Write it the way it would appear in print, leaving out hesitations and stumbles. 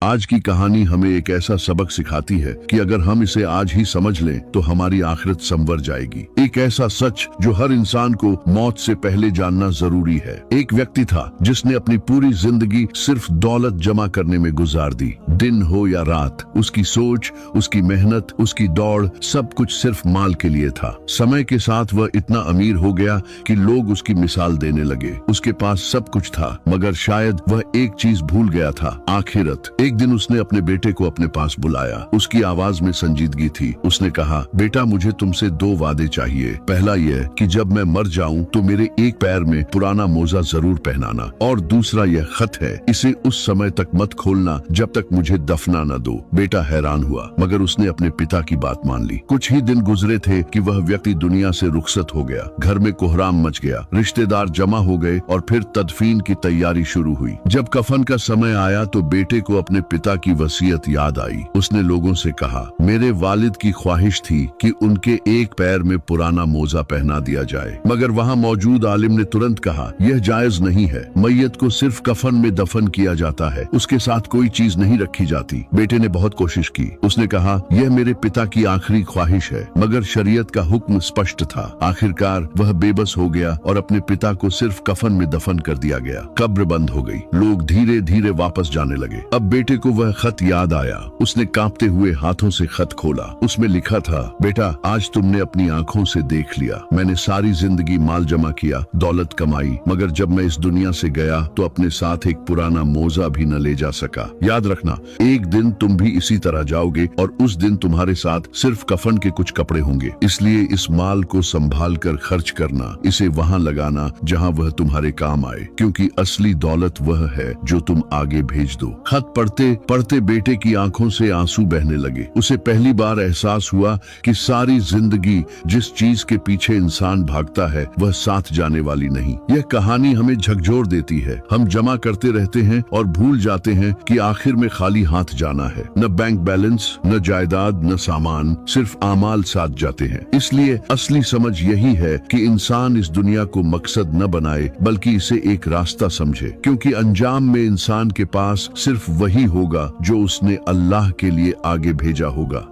आज की कहानी हमें एक ऐसा सबक सिखाती है कि अगर हम इसे आज ही समझ लें तो हमारी आखिरत संवर जाएगी। एक ऐसा सच जो हर इंसान को मौत से पहले जानना जरूरी है। एक व्यक्ति था जिसने अपनी पूरी जिंदगी सिर्फ दौलत जमा करने में गुजार दी। दिन हो या रात, उसकी सोच, उसकी मेहनत, उसकी दौड़, सब कुछ सिर्फ माल के लिए था। समय के साथ वह इतना अमीर हो गया कि लोग उसकी मिसाल देने लगे। उसके पास सब कुछ था, मगर शायद वह एक चीज भूल गया था, आखिरत। एक दिन उसने अपने बेटे को अपने पास बुलाया। उसकी आवाज में संजीदगी थी। उसने कहा, बेटा, मुझे तुमसे 2 वादे चाहिए। पहला यह कि जब मैं मर जाऊं तो मेरे एक पैर में पुराना मोजा जरूर पहनाना, और दूसरा यह खत है, इसे उस समय तक मत खोलना जब तक मुझे दफना न दो। बेटा हैरान हुआ, मगर उसने अपने पिता की बात मान ली। कुछ ही दिन गुजरे थे कि वह व्यक्ति दुनिया से रुखसत हो गया। घर में कोहराम मच गया, रिश्तेदार जमा हो गए और फिर तदफीन की तैयारी शुरू हुई। जब कफन का समय आया तो बेटे को अपने पिता की वसीयत याद आई। उसने लोगों से कहा, मेरे वालिद की ख्वाहिश थी कि उनके एक पैर में पुराना मोजा पहना दिया जाए, मगर वहाँ मौजूद आलिम ने तुरंत कहा, यह जायज नहीं है। मैयत को सिर्फ कफन में दफन किया जाता है, उसके साथ कोई चीज नहीं रखी जाती। बेटे ने बहुत कोशिश की। उसने कहा, यह मेरे पिता की आखिरी ख्वाहिश है, मगर शरीयत का हुक्म स्पष्ट था। आखिरकार वह बेबस हो गया और अपने पिता को सिर्फ कफन में दफन कर दिया गया। कब्र बंद हो गई। लोग धीरे धीरे वापस जाने लगे। अब बेटे को वह खत याद आया। उसने कांपते हुए हाथों से खत खोला। उसमें लिखा था, बेटा, आज तुमने अपनी आंखों से देख लिया। मैंने सारी जिंदगी माल जमा किया, दौलत कमाई, मगर जब मैं इस दुनिया से गया तो अपने साथ एक पुराना मोजा भी न ले जा सका। याद रखना, एक दिन तुम भी इसी तरह जाओगे और उस दिन तुम्हारे साथ सिर्फ कफन के कुछ कपड़े होंगे। इसलिए इस माल को संभाल कर खर्च करना, इसे वहां लगाना जहां वह तुम्हारे काम आए, क्योंकि असली दौलत वह है जो तुम आगे भेज दो। खत पढ़ते पढ़ते बेटे की आंखों से आंसू बहने लगे। उसे पहली बार एहसास हुआ कि सारी जिंदगी जिस चीज के पीछे इंसान भागता है वह साथ जाने वाली नहीं। यह कहानी हमें झकझोर देती है। हम जमा करते रहते हैं और भूल जाते हैं कि आखिर में खाली हाथ जाना है। न बैंक बैलेंस, न जायदाद, न सामान, सिर्फ आमाल साथ जाते हैं। इसलिए असली समझ यही है कि इंसान इस दुनिया को मकसद न बनाए, बल्कि इसे एक रास्ता समझे, क्योंकि अंजाम में इंसान के पास सिर्फ वही होगा जो उसने अल्लाह के लिए आगे भेजा होगा।